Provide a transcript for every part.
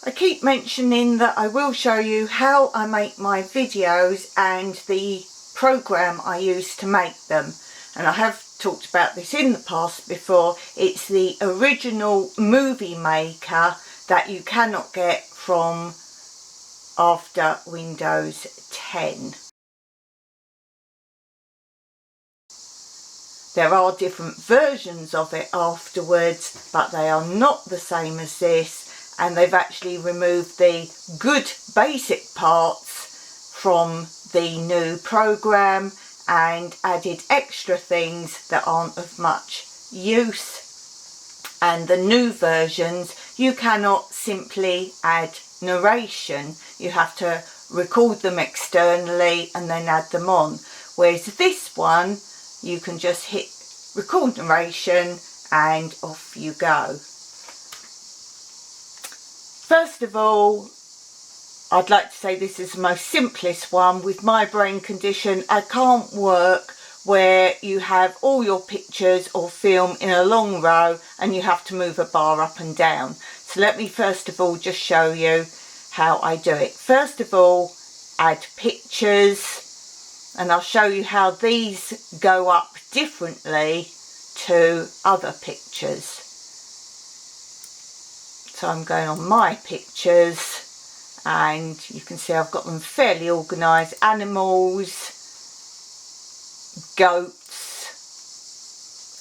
I keep mentioning that I will show you how I make my videos and the program I use to make them. And I have talked about this in the past before. It's the original movie maker that you cannot get from after Windows 10. There are different versions of it afterwards, but they are not the same as this, and they've actually removed the good basic parts from the new program and added extra things that aren't of much use. And the new versions, you cannot simply add narration. You have to record them externally and then add them on. Whereas this one, you can just hit record narration and off you go. First of all, I'd like to say this is the most simplest one. With my brain condition, I can't work where you have all your pictures or film in a long row and you have to move a bar up and down. So let me first of all just show you how I do it. First of all, add pictures. And I'll show you how these go up differently to other pictures. So I'm going on my pictures and you can see I've got them fairly organised. Animals, goats,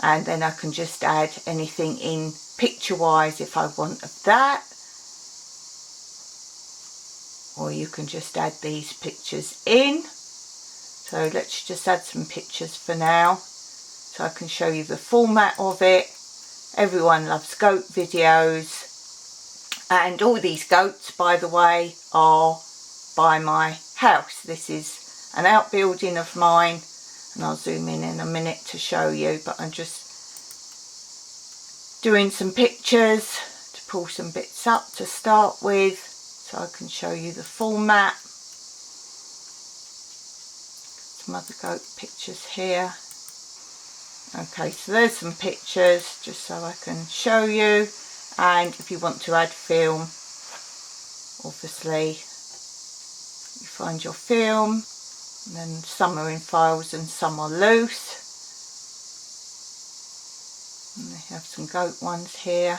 and then I can just add anything in picture wise if I want of that. Or you can just add these pictures in. So let's just add some pictures for now so I can show you the format of it. Everyone loves goat videos, and all these goats, by the way, are by my house. This is an outbuilding of mine, and I'll zoom in a minute to show you, but I'm just doing some pictures to pull some bits up to start with so I can show you the format. Some other goat pictures here. Okay, so there's some pictures just so I can show you. And if you want to add film, obviously you find your film, and then some are in files and some are loose. And we have some goat ones here.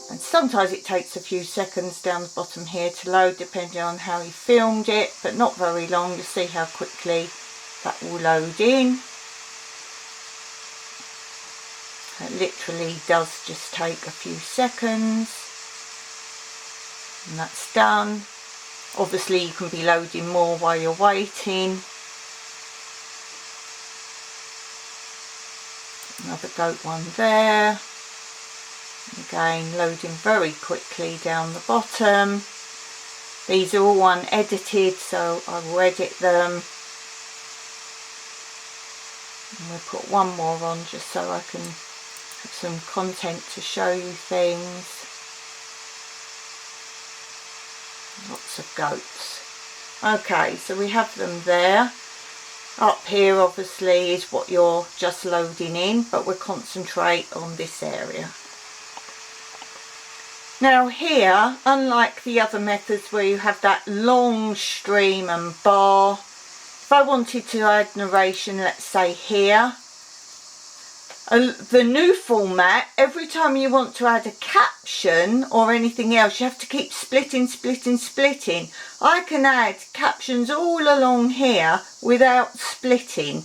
And sometimes it takes a few seconds down the bottom here to load, depending on how you filmed it, but not very long. You'll see how quickly that will load in. It literally does just take a few seconds. And that's done. Obviously you can be loading more while you're waiting. Another goat one there. Again, loading very quickly down the bottom. These are all unedited, so I will edit them. And we'll put one more on just so I can have some content to show you things. Lots of goats. Okay, so we have them there. Up here obviously is what you're just loading in, but we'll concentrate on this area. Now here, unlike the other methods where you have that long stream and bar, if I wanted to add narration, let's say here, the new format, every time you want to add a caption or anything else, you have to keep splitting. I can add captions all along here without splitting.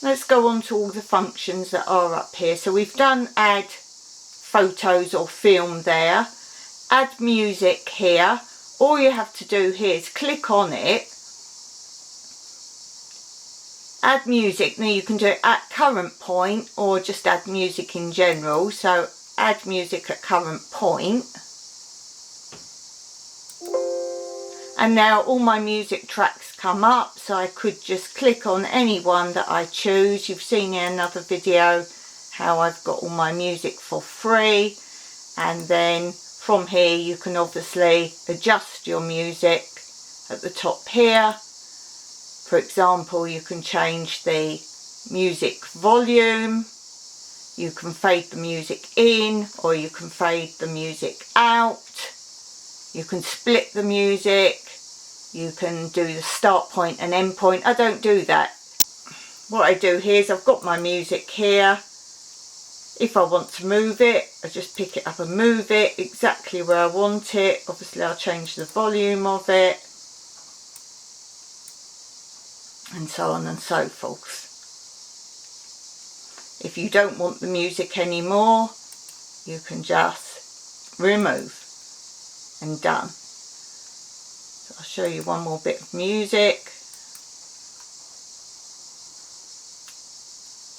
Let's go on to all the functions that are up here. So we've done add photos or film there, add music here. All you have to do here is click on it, add music. Now you can do it at current point or just add music in general. So add music at current point. And now all my music tracks come up, so I could just click on any one that I choose. You've seen in another video how I've got all my music for free, and then from here you can obviously adjust your music at the top here. For example, you can change the music volume, You can fade the music in or you can fade the music out. You can split the music. You can do the start point and end point. I don't do that. What I do here is I've got my music here. If I want to move it, I just pick it up and move it exactly where I want it. Obviously I'll change the volume of it and so on and so forth. If you don't want the music anymore, you can just remove and done. So I'll show you one more bit of music.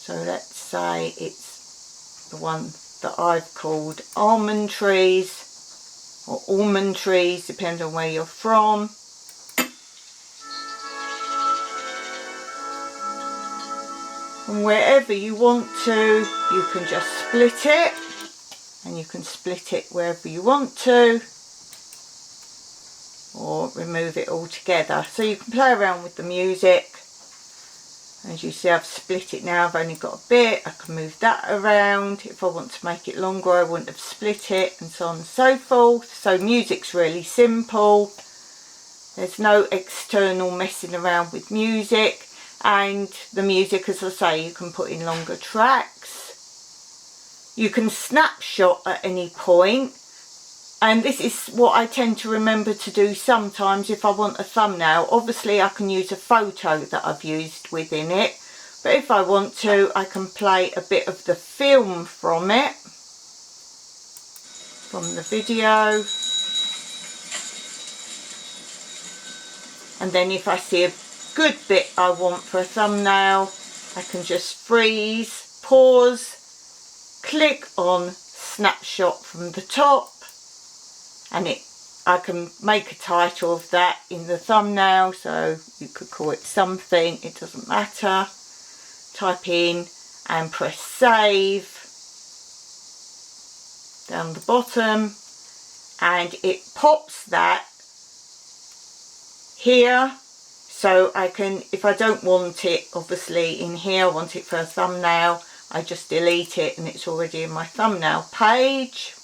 So let's say it's the one that I've called Almond Trees or Almond Trees, depending on where you're from. And wherever you want to, you can just split it, and you can split it wherever you want to, or remove it altogether. So you can play around with the music. As you see, I've split it now. I've only got a bit. I can move that around. If I want to make it longer, I wouldn't have split it, and so on and so forth. So music's really simple. There's no external messing around with music. And the music, as I say, you can put in longer tracks. You can snapshot at any point. And this is what I tend to remember to do sometimes if I want a thumbnail. Obviously I can use a photo that I've used within it, but if I want to, I can play a bit of the film from it, from the video. And then if I see a good bit I want for a thumbnail, I can just freeze, pause, click on snapshot from the top, and I can make a title of that in the thumbnail. So you could call it something, it doesn't matter. Type in and press save down the bottom, and it pops that here. So I can, if I don't want it obviously in here, I want it for a thumbnail, I just delete it and it's already in my thumbnail page.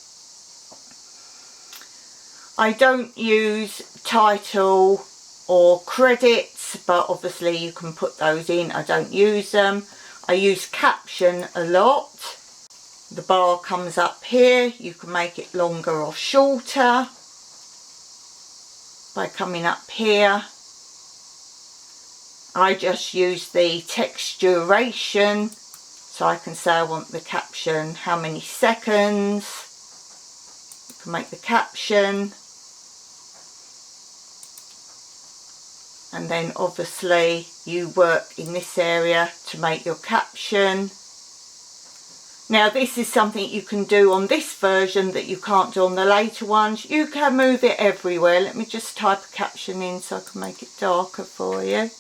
I don't use title or credits, but obviously you can put those in. I don't use them. I use caption a lot. The bar comes up here. You can make it longer or shorter by coming up here. I just use the text duration, so I can say I want the caption how many seconds. You can make the caption. And then obviously you work in this area to make your caption. Now this is something you can do on this version that you can't do on the later ones. You can move it everywhere. Let me just type a caption in so I can make it darker for you.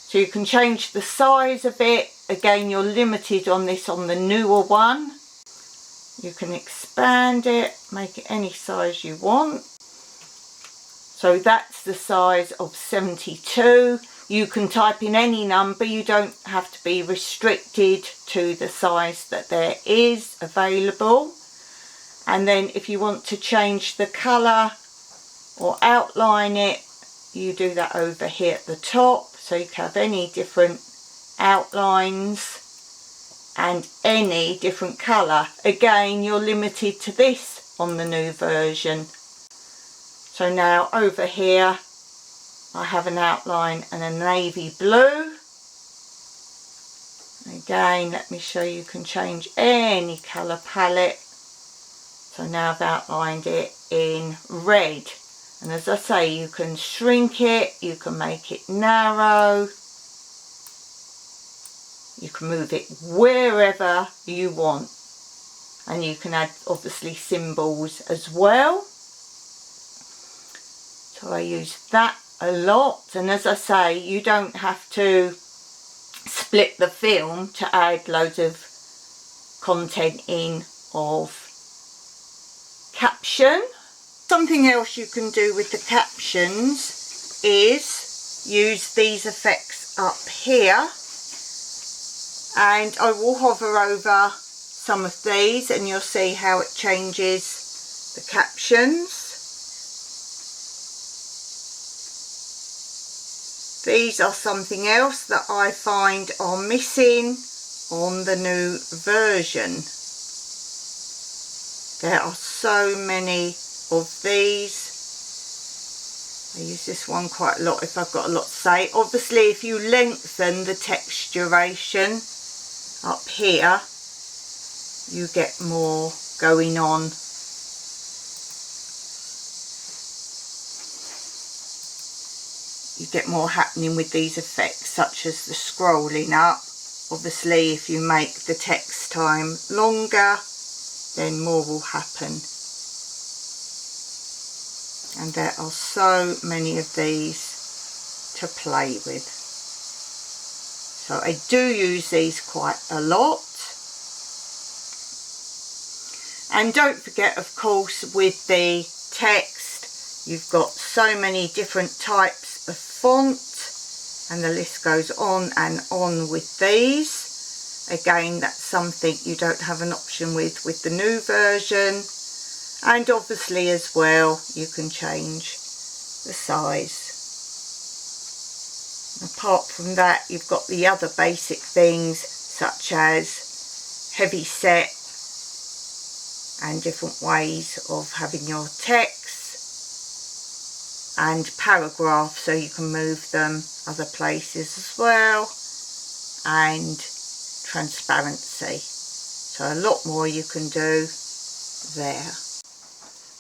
So you can change the size of it. Again, you're limited on this on the newer one. You can expand it, make it any size you want. So that's the size of 72. You can type in any number. You don't have to be restricted to the size that there is available. And then if you want to change the colour or outline it, you do that over here at the top. So you can have any different outlines and any different colour. Again, you're limited to this on the new version. So now over here I have an outline and a navy blue. Again, let me show you can change any colour palette. So now I've outlined it in red. And as I say, you can shrink it, you can make it narrow. You can move it wherever you want. And you can add obviously symbols as well. So I use that a lot, and as I say, you don't have to split the film to add loads of content in of caption. Something else you can do with the captions is use these effects up here, and I will hover over some of these and you'll see how it changes the captions. These are something else that I find are missing on the new version. There are so many of these. I use this one quite a lot if I've got a lot to say. Obviously, if you lengthen the texturation up here, you get more going on. You get more happening with these effects, such as the scrolling up. Obviously, if you make the text time longer, then more will happen. And there are so many of these to play with. So I do use these quite a lot. And don't forget, of course, with the text, you've got so many different types of font, and the list goes on and on with these. Again, that's something you don't have an option with the new version. And obviously as well, you can change the size. Apart from that, you've got the other basic things such as heavy set and different ways of having your text, and paragraphs, so you can move them other places as well, and transparency. So a lot more you can do there.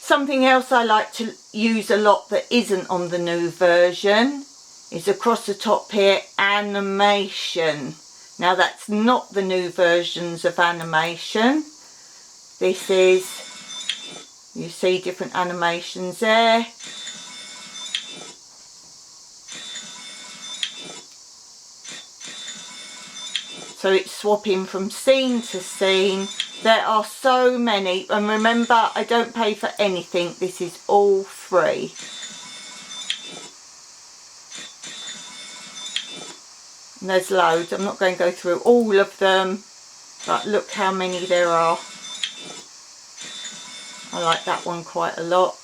Something else I like to use a lot that isn't on the new version is across the top here, animation. Now that's not the new versions of animation. This is, you see different animations there. So it's swapping from scene to scene. There are so many, and remember, I don't pay for anything. This is all free. And there's loads. I'm not going to go through all of them, but look how many there are. I like that one quite a lot.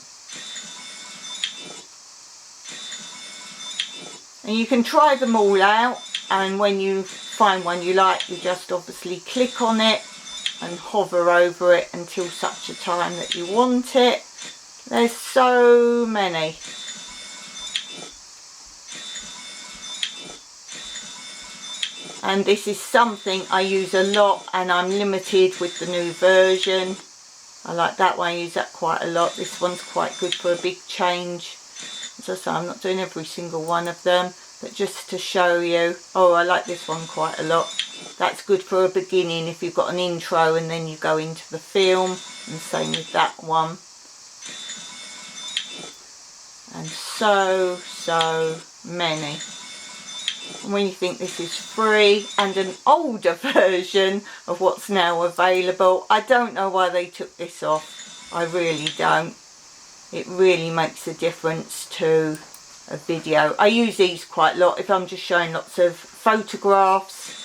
And you can try them all out, and when you find one you like, you just obviously click on it and hover over it until such a time that you want it. There's so many. And this is something I use a lot, and I'm limited with the new version. I like that one, I use that quite a lot. This one's quite good for a big change. As I say, I'm not doing every single one of them, but just to show you. Oh, I like this one quite a lot. That's good for a beginning if you've got an intro and then you go into the film, and same with that one. And so many. And when you think this is free and an older version of what's now available, I don't know why they took this off. I really don't. It really makes a difference to a video. I use these quite a lot if I'm just showing lots of photographs.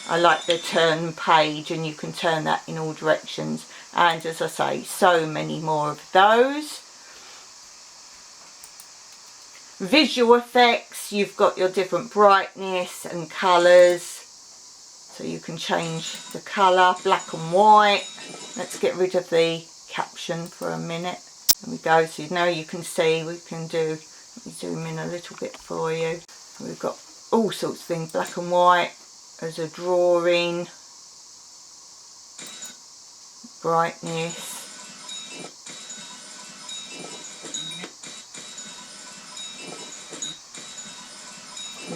I like the turn page, and you can turn that in all directions. And as I say, so many more of those. Visual effects, you've got your different brightness and colours. So you can change the colour, black and white. Let's get rid of the caption for a minute. There we go, so now you can see, we can do, let me zoom in a little bit for you. We've got all sorts of things, black and white as a drawing, brightness.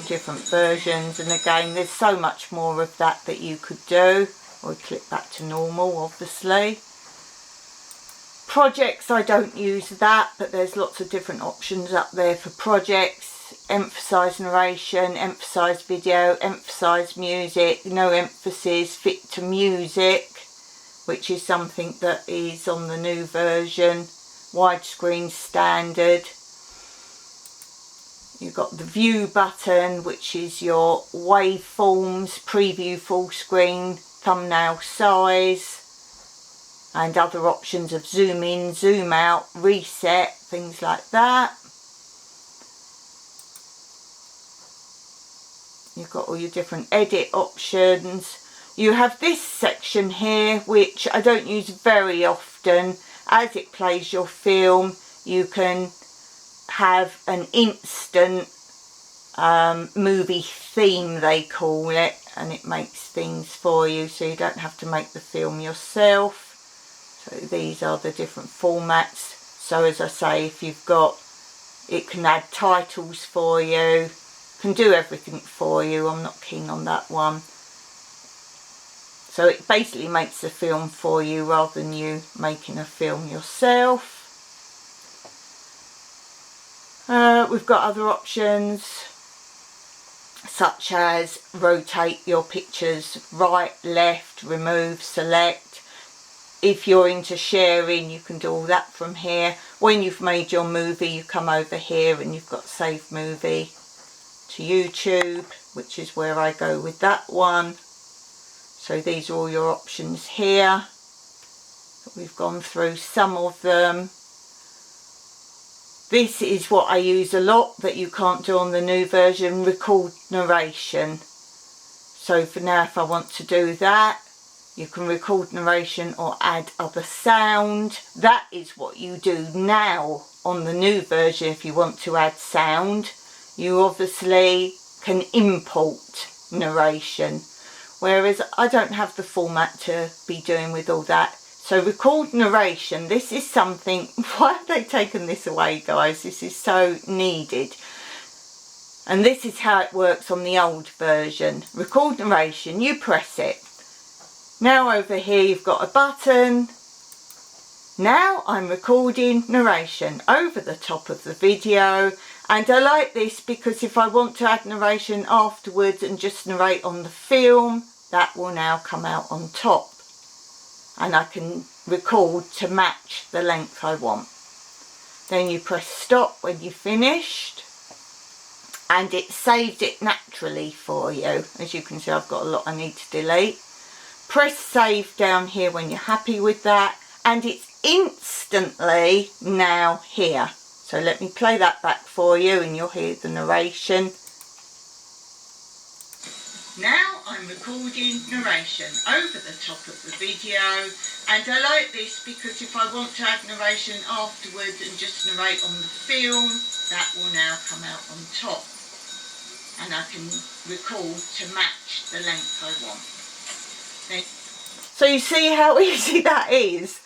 Different versions, and again there's so much more of that you could do. Or click back to normal, obviously. Projects, I don't use that, but there's lots of different options up there for projects. Emphasize narration, emphasize video, emphasize music, no emphasis, fit to music, which is something that is on the new version. Widescreen standard. You've got the view button, which is your waveforms, preview, full screen, thumbnail size, and other options of zoom in, zoom out, reset, things like that. You've got all your different edit options. You have this section here, which I don't use very often. As it plays your film, you can have an instant movie theme, they call it, and it makes things for you, so you don't have to make the film yourself. So these are the different formats. So as I say, if you've got, it can add titles for you, can do everything for you. I'm not keen on that one. So it basically makes the film for you rather than you making a film yourself. We've got other options such as rotate your pictures right, left, remove, select. If you're into sharing, you can do all that from here. When you've made your movie, you come over here and you've got save movie to YouTube, which is where I go with that one. So these are all your options here. We've gone through some of them. This is what I use a lot that you can't do on the new version, record narration. So for now, if I want to do that, you can record narration or add other sound. That is what you do now on the new version. If you want to add sound, you obviously can import narration. Whereas I don't have the format to be doing with all that. So record narration, this is something, why have they taken this away, guys? This is so needed. And this is how it works on the old version. Record narration, you press it. Now over here you've got a button. Now I'm recording narration over the top of the video. And I like this because if I want to add narration afterwards and just narrate on the film, that will now come out on top. And I can record to match the length I want. Then you press stop when you've finished and it saves it naturally for you. As you can see, I've got a lot I need to delete. Press save down here when you're happy with that and it's instantly now here. So let me play that back for you and you'll hear the narration. Now I'm recording narration over the top of the video, and I like this because if I want to add narration afterwards and just narrate on the film, that will now come out on top. And I can record to match the length I want. So you see how easy that is?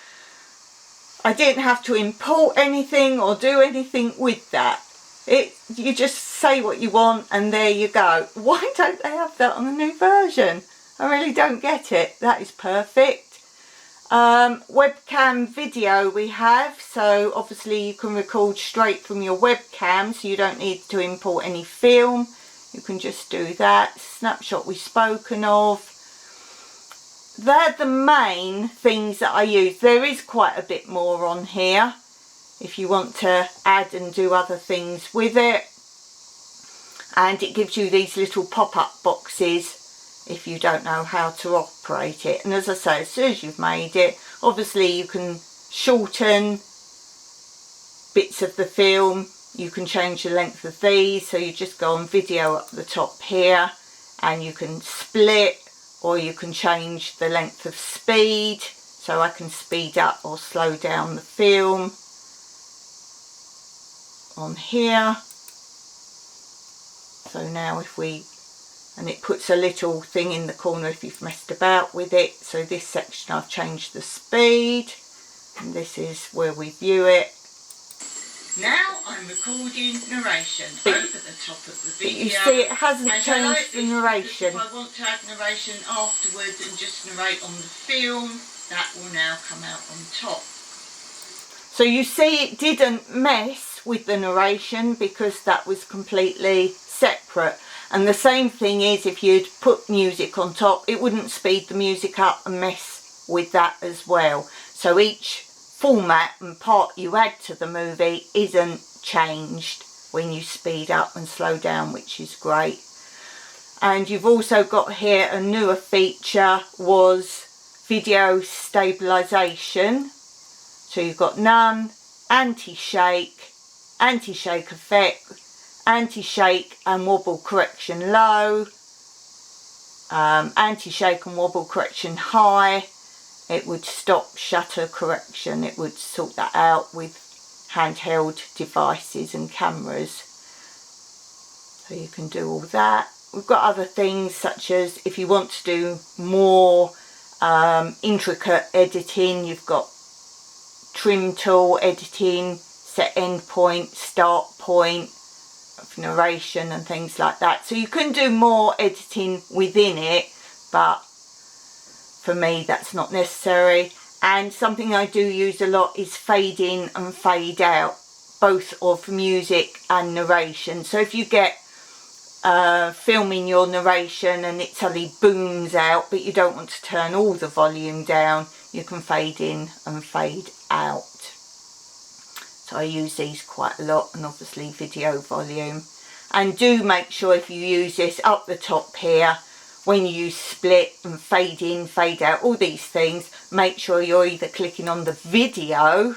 I didn't have to import anything or do anything with that. You just say what you want and there you go. Why don't they have that on the new version? I really don't get it. That is perfect. Webcam video we have, so obviously you can record straight from your webcam, so you don't need to import any film. You can just do that. Snapshot we've spoken of. They're the main things that I use. There is quite a bit more on here if you want to add and do other things with it. And it gives you these little pop-up boxes if you don't know how to operate it. And as I say, as soon as you've made it, obviously you can shorten bits of the film. You can change the length of these. So you just go on video up the top here and you can split, or you can change the length of speed. So I can speed up or slow down the film on here. So now if we, and it puts a little thing in the corner if you've messed about with it. So this section I've changed the speed, and this is where we view it. Now I'm recording narration over the top of the video. You see it hasn't changed the narration. If I want to add narration afterwards and just narrate on the film, that will now come out on top. So you see it didn't mess with the narration because that was completely separate. And the same thing is if you'd put music on top, it wouldn't speed the music up and mess with that as well. So each format and part you add to the movie isn't changed when you speed up and slow down, which is great. And you've also got here a newer feature was video stabilization. So you've got none, anti-shake effect, anti-shake and wobble correction low, anti-shake and wobble correction high. It would stop shutter correction. It would sort that out with handheld devices and cameras. So you can do all that. We've got other things such as if you want to do more intricate editing, you've got trim tool editing, set end point, start point of narration and things like that. So you can do more editing within it, but for me that's not necessary. And something I do use a lot is fade in and fade out, both of music and narration. So if you get filming your narration and it suddenly booms out, but you don't want to turn all the volume down, you can fade in and fade out. So I use these quite a lot, and obviously video volume. And do make sure if you use this up the top here, when you use split and fade in, fade out, all these things, make sure you're either clicking on the video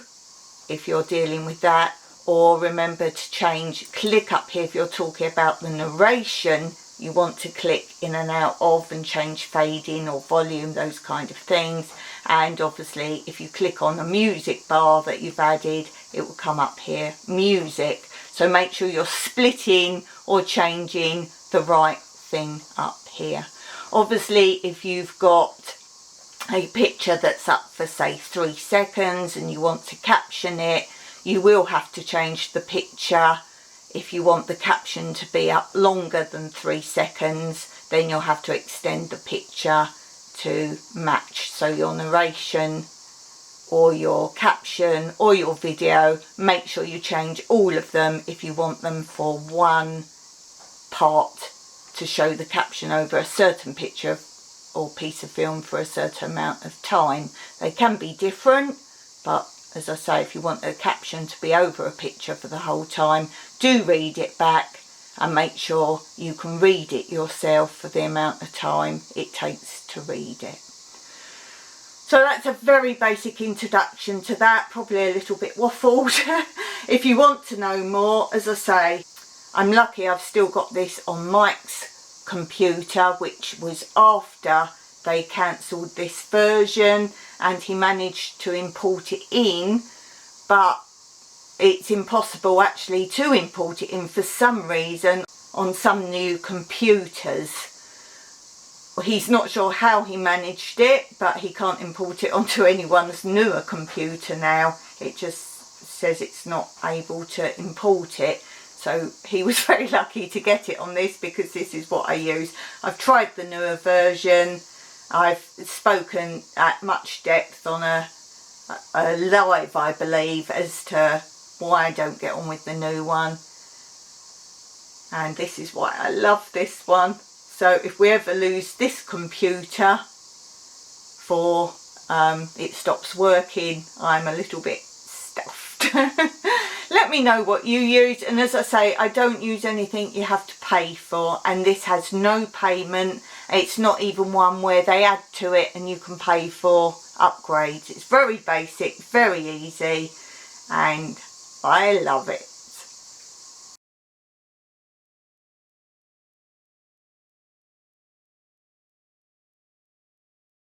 if you're dealing with that, or remember to click up here if you're talking about the narration. You want to click in and out of and change fade in or volume, those kind of things. And obviously if you click on the music bar that you've added, it will come up here, music. So make sure you're splitting or changing the right thing up here. Obviously if you've got a picture that's up for say 3 seconds and you want to caption it, you will have to change the picture. If you want the caption to be up longer than 3 seconds, then you'll have to extend the picture to match. So your narration or your caption or your video, make sure you change all of them if you want them for one part to show the caption over a certain picture or piece of film for a certain amount of time. They can be different, but as I say, if you want the caption to be over a picture for the whole time, do read it back and make sure you can read it yourself for the amount of time it takes to read it. So that's a very basic introduction to that, probably a little bit waffled. If you want to know more, as I say, I'm lucky I've still got this on Mike's computer, which was after they cancelled this version, and he managed to import it in, but it's impossible actually to import it in for some reason on some new computers. He's not sure how he managed it, but he can't import it onto anyone's newer computer now. It just says it's not able to import it. So he was very lucky to get it on this, because this is what I use. I've tried the newer version. I've spoken at much depth on a live, I believe, as to why I don't get on with the new one. And this is why I love this one. So if we ever lose this computer for it stops working, I'm a little bit stuffed. Let me know what you use. And as I say, I don't use anything you have to pay for, and this has no payment. It's not even one where they add to it and you can pay for upgrades. It's very basic, very easy, and I love it.